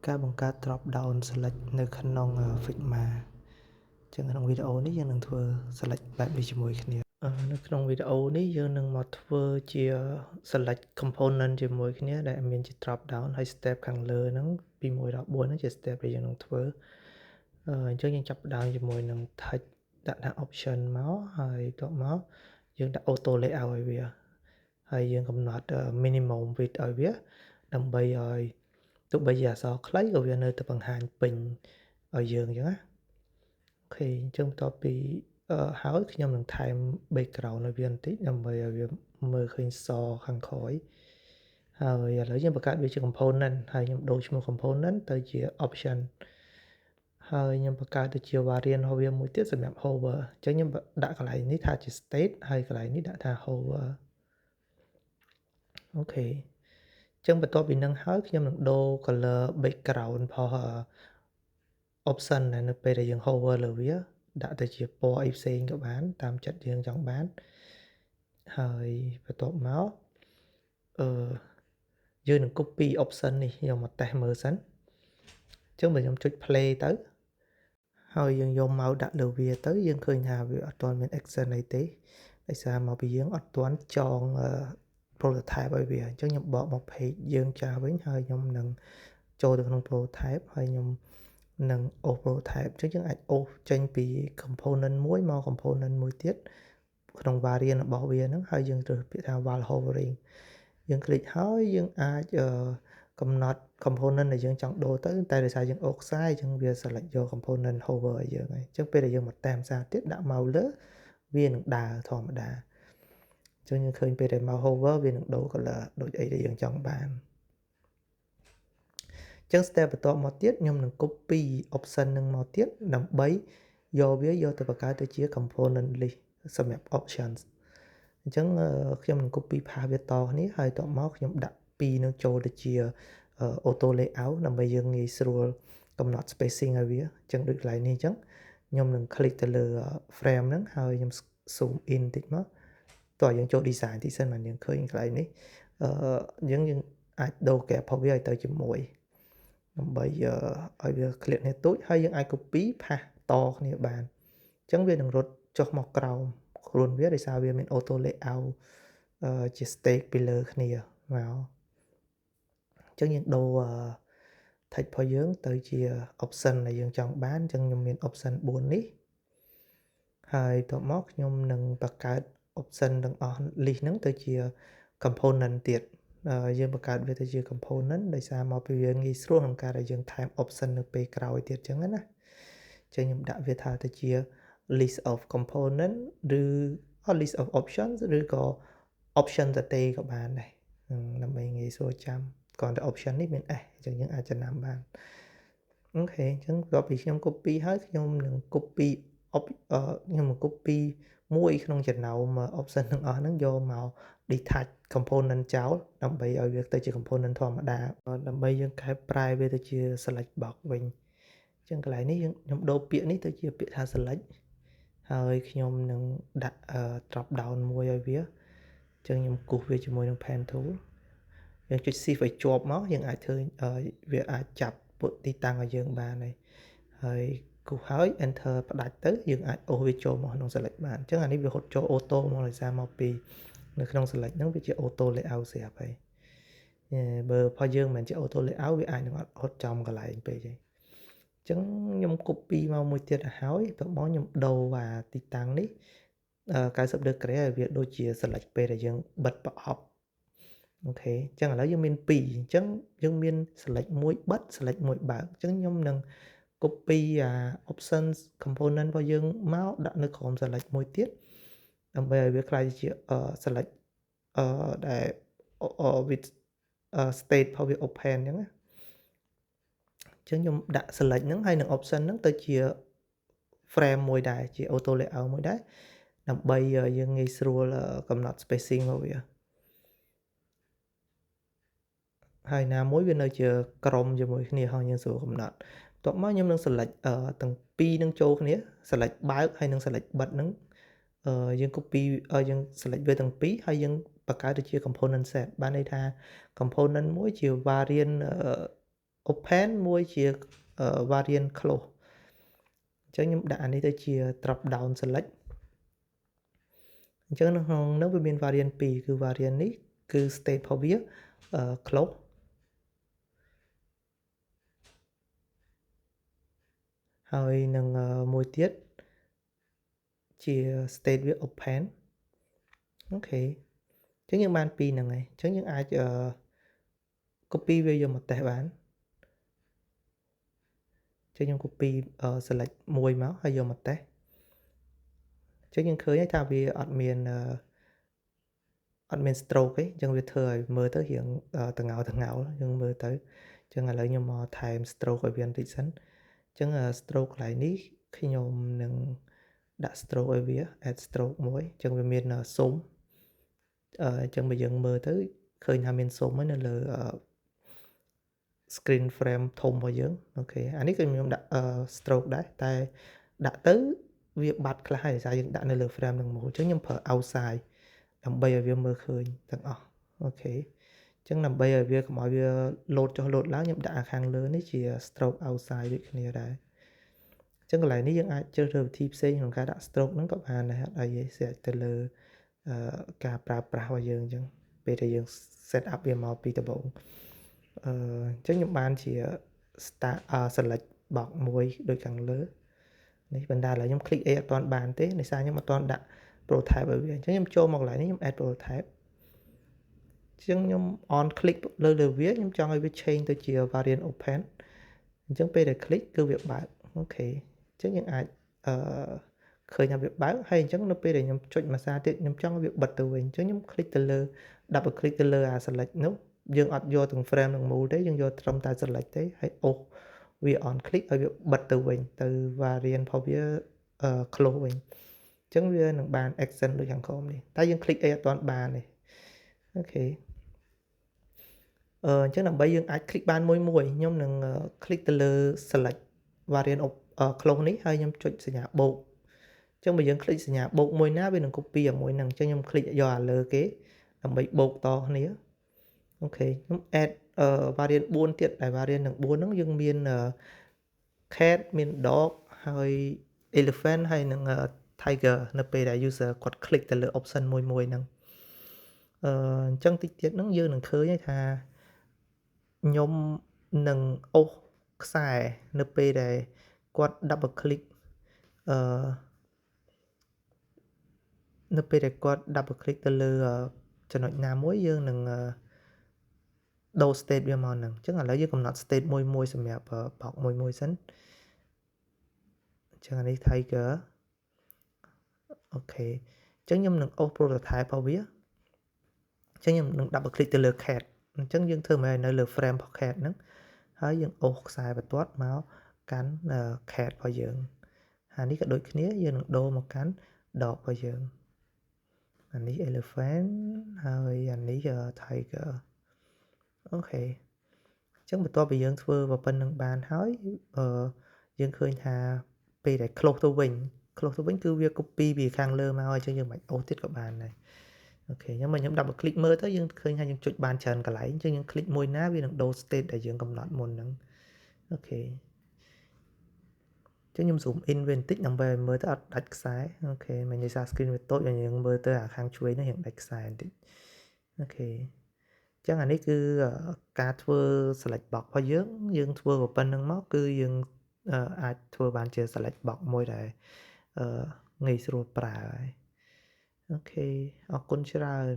ការបង្កើត drop down select នៅក្នុង Figma ចឹងក្នុងវីដេអូនេះយើងនឹងធ្វើ select បែបនេះជាមួយគ្នានៅក្នុងវីដេអូនេះយើងនឹងមកធ្វើជា select component ជាមួយគ្នាដែលមានជា drop down ហើយ step ខាងលើហ្នឹងពី1ដល់4ហ្នឹងជា step ដែលយើងនឹងធ្វើអញ្ចឹងយើងចាប់ផ្ដើមជាមួយនឹង text ដាក់ថា option មកហើយបន្ទាប់មកយើងដាក់ auto layout ឲ្យវាហើយយើងកំណត់ minimum width ឲ្យវាដើម្បីឲ្យទោះបីជាអក្សរខ្លីក៏វានៅតែបង្ហាញពេញឲ្យយើងអញ្ចឹងណាអូខេអញ្ចឹងបន្ទាប់ពីហើយខ្ញុំនឹងថែម background ឲ្យវាបន្តិចដើម្បីឲ្យវាមើលឃើញសខាងក្រោយហើយឥឡូវយើងបង្កើតវាជា component ហើយខ្ញុំដូរឈ្មោះ component ទៅជា option ហើយខ្ញុំបង្កើតទៅជា variant របស់វាមួយទៀតសម្រាប់ hover អញ្ចឹងខ្ញុំដាក់កន្លែងនេះថាជា state ហើយកន្លែងនេះដាក់ថា hover អូខេចឹងបន្ទាប់ពីនឹងហើយខ្ញុំនឹងដូរ color background របស់ option នៅពេលដែលយើង hover លើវាដាក់ទៅជាពណ៌អីផ្សេងក៏បានតាមចិត្តយើងចង់បានហើយបន្ទាប់មកយើងនឹង copy option នេះយកមកតេស្តមើលសិនអញ្ចឹងបើខ្ញុំចុច play ទៅហើយយើងយក mouse ដាក់លើវាទៅយើងឃើញថាវាអត់ទាន់មាន action អីទេដោយសារមកពីយើងអត់ទាន់ចងprototype ឲ្យវាអញ្ចឹងខ្ញុំបកមក page យើងចាស់វិញហើយខ្ញុំនឹងចូលទៅក្នុង prototype ហើយខ្ញុំនឹងអូស prototype អញ្ចឹងយើងអាចអូសចេញពី component មួយមក component មួយទៀតក្នុង variant របស់វាហ្នឹងហើយយើងរើសពាក្យថា while hovering យើងคลิกហើយយើងអាចកំណត់ component ដែលយើងចង់ដូរទៅតែដោយសារយើងអូសខ្សែអញ្ចឹងវា select យក component hover ឲ្យយើងហើយអញ្ចឹងពេលដែលយើងមកតាមសារទៀតដាក់ mouse លើវានឹងដើរធម្មតាអញ្ចឹងយើងឃើញពេលដែល mouse hover វានឹងដូរ color ដូចអីដែលយើងចង់បានអញ្ចឹង step បន្ទាប់មកទៀតខ្ញុំនឹង copy option នឹងមកទៀតដើម្បីយកវាយកទៅបង្កើតទៅជា component list សម្រាប់ options អញ្ចឹងខ្ញុំនឹង copy path វាតគ្នាហើយបន្ទាប់មកខ្ញុំដាក់2នឹងចូលទៅជា auto layout ដើម្បីយើងងាយស្រួលកំណត់ spacing ឲ្យវាអញ្ចឹងដូចកន្លែងនេះអញ្ចឹងខ្ញុំនឹង click ទៅលើ frame ហ្នឹងហើយខ្ញុំ zoom in តិចមកតោះយើងចូល design តិចសិនបានយើងឃើញកន្លែងនេះយើងអាចដូរ gap របស់វាឲ្យទៅជាមួយដើម្បីឲ្យវា clear គ្នាទូចហើយយើងអាច copy path តគ្នាបានអញ្ចឹងវានឹងរត់ចុះមកក្រោមខ្លួនវាដោយសារវាមាន auto layout ជា stage ពីលើគ្នាមកអញ្ចឹងយើងដូរtext របស់យើងទៅជា option ដែលយើងចង់បានអញ្ចឹងខ្ញុំមាន option 4នេះហើយបន្ទាប់មកខ្ញុំនឹងបង្កើត option ទាំងអស់ list ហ្នឹងទៅជា component ទៀតយើងបង្កើតវាទៅជា component ដោយសារមកពីវាងាយស្រួលក្នុងការដែលយើងថែម option នៅពេលក្រោយទៀតអញ្ចឹងណាអញ្ចឹងខ្ញុំដាក់វាថាទៅជា list of component ឬ list of options ឬក៏ option តទេក៏បានដែរដើម្បីងាយស្រួលចាំគ្រាន់តែ option នេះមាន s អញ្ចឹងយើងអាចចំណាំបានអូខេអញ្ចឹងបន្ទាប់ពីខ្ញុំ copy ហើយខ្ញុំនឹង copy ខ្ញុំនឹង copy មួយក្នុងចំណោម option ទាំងអស់ហ្នឹងយកមក detach component ចោលដើម្បីឲ្យវាទៅជា component ធម្មតាដើម្បីយើងកែប្រែវាទៅជា select box វិញអញ្ចឹងកន្លែងនេះខ្ញុំដូរពាក្យនេះទៅជាពាក្យថា select ហើយខ្ញុំនឹងដាក់ drop down មួយឲ្យវាអញ្ចឹងខ្ញុំគូសវាជាមួយនឹង pen tool យើងចុច shift ឲ្យជាប់មកយើងអាចធ្វើវាអាចចាប់ទីតាំងឲ្យយើងបានហើយគូសហើយ enter ផ្ដាច់ទៅយើងអាចអូសវាចូលមកក្នុង select បានអញ្ចឹងអានេះវាហត់ចូល auto មកដោយសារមកពីនៅក្នុង select ហ្នឹងវាជា auto layout ស្រាប់ហើយបើរបស់យើងមិនមែនជា auto layout វាអាចនឹងអត់ហត់ចំកន្លែងពេកទេអញ្ចឹងខ្ញុំ copy មកមួយទៀតទៅហើយតោះមកខ្ញុំដូរអាទីតាំងនេះ90 degree ឲ្យវាដូចជា select ពេលដែលយើងបិទប្រអប់អូខេអញ្ចឹងឥឡូវយើងមាន2អញ្ចឹងយើងមាន select មួយបិទ select មួយបើកអញ្ចឹងខ្ញុំនឹង copy options component របស់យើងមកដាក់នៅក្រោម select មួយទៀតដើម្បីឲ្យវាក្លាយជា select ដែល with state របស់វា open អញ្ចឹងណាអញ្ចឹងខ្ញុំដាក់ select ហ្នឹងហើយនឹង option ហ្នឹងទៅជា frame មួយដែរជា auto layout មួយដែរដើម្បីយើងងាយស្រួលកំណត់ spacing របស់វាហើយណាមួយវានៅជាក្រុមជាមួយគ្នាហើយយើងស្រួលកំណត់បន្ទាប់មកខ្ញុំនឹង select ទាំងពីរនឹងចូលគ្នា select បើកហើយនឹង select បិទហ្នឹងយើង copy យើង select វាទាំងពីរហើយយើងបង្កើតទៅជា component set បានន័យថា component មួយជា variant open មួយជា variant close អញ្ចឹងខ្ញុំដាក់អានេះទៅជា drop down select អញ្ចឹងនៅក្នុងនោះវាមាន variant 2 គឺ variant នេះគឺ state របស់វា close ហើយនឹងមួយទៀតជា state វា open អូខេអញ្ចឹងយើងបានពីរហ្នឹងហើយអញ្ចឹងយើងអាចcopy វាយកមកតេស្តបានអញ្ចឹងខ្ញុំ copy select មួយមកហើយយកមកតេស្តអញ្ចឹងយើងឃើញហើយថាវាអត់មាន stroke ទេអញ្ចឹងវាធ្វើឲ្យមើលទៅរៀងតងោយើងមើលទៅអញ្ចឹងឥឡូវខ្ញុំមកថែម stroke ឲ្យវាបន្តិចសិនអញ្ចឹង stroke កន្លែងនេះខ្ញុំនឹងដាក់ stroke ឲ្យវា add stroke មួយអញ្ចឹងវាមាន zoom អញ្ចឹងបើយើងមើលទៅឃើញថាមាន zoom ហើយនៅលើ screen frame ធំរបស់យើងអូខេអានេះគឺខ្ញុំដាក់ stroke ដែរតែដាក់ទៅវាបាត់ខ្លះហើយដោយសារយើងដាក់នៅលើ frame នឹងមកអញ្ចឹងខ្ញុំប្រើ outside ដើម្បីឲ្យវាមើលឃើញទាំងអស់អូខេអញ្ចឹងដើម្បីឲ្យវាកុំឲ្យវា load ចុះ load ឡើងខ្ញុំដាក់ខាងលើនេះជា stroke outside ដូចគ្នាដែរអញ្ចឹងកន្លែងនេះយើងអាចជ្រើសរើសវិធីផ្សេងក្នុងការដាក់ stroke ហ្នឹងក៏បានដែរអត់អីទេស្រាប់ទៅលើការប្រើប្រាស់របស់យើងអញ្ចឹងពេលដែលយើង set up វាមកពីដំបូងអញ្ចឹងខ្ញុំបានជា start select box មួយដូចខាងលើនេះបណ្ដាឥឡូវខ្ញុំ click អីអត់ទាន់បានទេដោយសារខ្ញុំអត់ទាន់ដាក់ prototype ឲ្យវាអញ្ចឹងខ្ញុំចូលមកកន្លែងនេះខ្ញុំ add prototype អញ្ចឹងខ្ញុំ on click លើវាខ្ញុំចង់ឲ្យវា change ទៅជា variant open អញ្ចឹងពេលដែល click គឺវាបើកអូខេអញ្ចឹងយើងអាចឃើញថាវាបើកហើយអញ្ចឹងនៅពេលដែលខ្ញុំចុចមួយសារទៀតខ្ញុំចង់ឲ្យវាបិទទៅវិញអញ្ចឹងខ្ញុំ click ទៅលើ double click ទៅលើអា select នោះយើងអត់យកទាំង frame និង move ទេយើងយកត្រឹមតែ select ទេហើយអូសវា on click ឲ្យវាបិទទៅវិញទៅ variant របស់វា close វិញអញ្ចឹងវានឹងបាន action ដូចខាងក្រោមនេះតែយើង click អីអត់ទាន់បានទេអូខេអញ្ចឹងដើម្បីយើងអាច click បានមួយខ្ញុំនឹង click ទៅលើ select variant close នេះហើយខ្ញុំចុចសញ្ញាបូកអញ្ចឹងបើយើង click សញ្ញាបូកមួយណាវានឹង copy អាមួយហ្នឹងអញ្ចឹងខ្ញុំ click យកអាលើគេដើម្បីបូកតគ្នាអូខេខ្ញុំ add variant 4ទៀតដែល variant នឹង4ហ្នឹងយើងមាន cat មាន dog ហើយ elephant ហើយនឹង tiger នៅពេលដែល user គាត់ click ទៅលើ option មួយហ្នឹងអញ្ចឹងតិចទៀតហ្នឹងយើងនឹងឃើញថាខ្ញុំនឹងអូសខ្សែនៅពេលដែលគាត់ double click នៅពេលដែលគាត់ double click ទៅលើចំណុចណាមួយយើងនឹងដូរ state វាមកហ្នឹងអញ្ចឹងឥឡូវយើងកំណត់ state មួយសម្រាប់ box មួយសិនអញ្ចឹងអានេះ tiger អូខេអញ្ចឹងខ្ញុំនឹងអូស prototype របស់វាអញ្ចឹងខ្ញុំនឹង double click ទៅលើ cat អញ្ចឹងយើងធ្វើមកនៅលើ frame របស់ cat ហ្នឹងហើយយើងអូសខ្សែបន្ទាត់មកកាន់ cat របស់យើងអានេះក៏ដូចគ្នាយើងនឹងដូរមកកាន់ dog របស់យើងអានេះ elephant ហើយអានេះ tiger អូខេអញ្ចឹងបន្ទាប់ពីយើងធ្វើប៉ុណ្្នឹងបានហើយយើងឃើញថាពេលដែល close ទៅវិញគឺវា copy ពីខាងលើមកអញ្ចឹងយើងមិនអូសទៀតក៏បានដែរអូខេខ្ញុំ double click មើលទៅយើងឃើញថាយើងចុចបានច្រើនកន្លែងអញ្ចឹងយើង click មួយណាវានឹងដូរ state ដែលយើងកំណត់មុនហ្នឹងអូខេអញ្ចឹងខ្ញុំ zoom in វាបន្តិចដើម្បីឲ្យមើលទៅអត់ដាច់ខ្សែអូខេមិននិយាយថា screen វាតូចយើងមើលទៅអាខាងឆ្វេងនេះរៀងដាច់ខ្សែបន្តិចអូខេអញ្ចឹងអានេះគឺការធ្វើ select box របស់យើងធ្វើប៉ុណ្្នឹងមកគឺយើងអាចធ្វើបានជា select box មួយដែលងាយស្រួលប្រើហើយអូខេអរគុណច្រើន